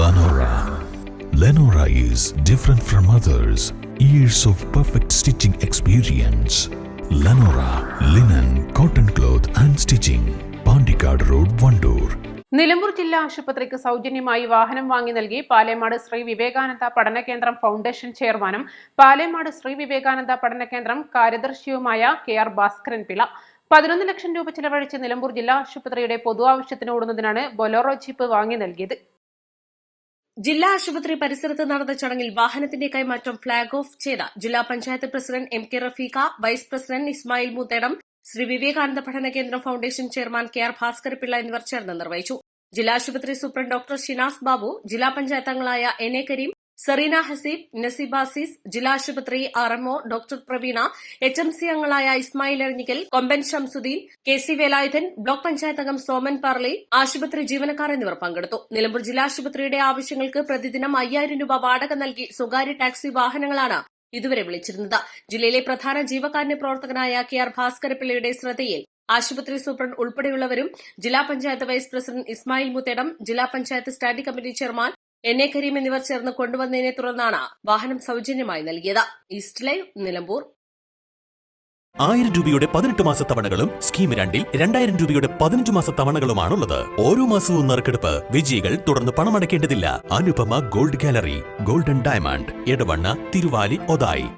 Lenora. Lenora is different from others. Years of perfect stitching experience. Lenora, linen, cotton cloth and stitching. Pandikad Road, Vandoor. Nilambur ജില്ലാ ആശുപത്രിക്ക് സൗജന്യമായി വാഹനം വാങ്ങി നൽകി Palemad Shri Vivekananda Padana Kendram foundation ചെയർമാനും പാലേമാട് ശ്രീ വിവേകാനന്ദ പഠന കേന്ദ്രം കാര്യദർശിയുമായ KR ഭാസ്കരൻ പിള്ള 11 ലക്ഷം രൂപ ചിലവഴിച്ച് നിലമ്പൂർ ജില്ലാ ആശുപത്രിയുടെ പൊതു ആവശ്യത്തിന് ഓടുന്നതിനാണ് ബൊലോറോ ജീപ്പ് വാങ്ങി നൽകിയത്. ജില്ലാ ആശുപത്രി പരിസരത്ത് നടന്ന ചടങ്ങിൽ വാഹനത്തിന്റെ കൈമാറ്റം ഫ്ളാഗ് ഓഫ് ചെയ്ത ജില്ലാ panchayat president MK Rafeeqa, vice president Ismail Moothedam, Shri Vivekananda Padana Kendram foundation chairman KR Bhaskaran Pillai എന്നിവർ ചേർന്ന് നിർവഹിച്ചു. ജില്ലാ ആശുപത്രി സൂപ്രണ്ട് ഡോക്ടർ ഷിനാസ് ബാബു, ജില്ലാ പഞ്ചായത്ത് അംഗങ്ങളായ NA കരീം, സറീന ഹസീബ്, നസീബ അസീസ്, ജില്ലാ ആശുപത്രി RMO ഡോക്ടർ പ്രവീണ, HMC അംഗങ്ങളായ ഇസ്മായിൽ എറിഞ്ഞിക്കൽ, കൊമ്പൻ ഷംസുദ്ദീൻ, KC വേലായുധൻ, ബ്ലോക്ക് പഞ്ചായത്ത് അംഗം സോമൻ പാർലി, ആശുപത്രി ജീവനക്കാർ എന്നിവർ പങ്കെടുത്തു. നിലമ്പൂർ ജില്ലാ ആശുപത്രിയുടെ ആവശ്യങ്ങൾക്ക് പ്രതിദിനം 5000 രൂപ വാടക നൽകി സ്വകാര്യ ടാക്സി വാഹനങ്ങളാണ് ഇതുവരെ വിളിച്ചിരുന്നത്. ജില്ലയിലെ പ്രധാന ജീവകാരുണ്യ പ്രവർത്തകനായ KR ഭാസ്കരപിള്ളയുടെ ശ്രദ്ധയിൽ ആശുപത്രി സൂപ്രണ്ട് ഉൾപ്പെടെയുള്ളവരും ജില്ലാ പഞ്ചായത്ത് വൈസ് പ്രസിഡന്റ് ഇസ്മായിൽ മൂത്തേടം, ജില്ലാ panchayat standing committee chairman NA Kareem എന്നിവർ ചേർന്ന് കൊണ്ടുവന്നതിനെ തുടർന്നാണ് വാഹനം സൗജന്യമായി നൽകിയത്. East live, Nilambur. 1000 രൂപയുടെ 18 മാസ തവണകളും സ്കീം 2ൽ 2000 രൂപയുടെ 15 മാസ തവണകളുമാണുള്ളത്. ഓരോ മാസവും നറുക്കെടുപ്പ്. വിജയികൾ തുടർന്ന് പണമടയ്ക്കേണ്ടതില്ല. Anupama gold gallery, golden diamond, Edavanna, Thiruvali, Othayi.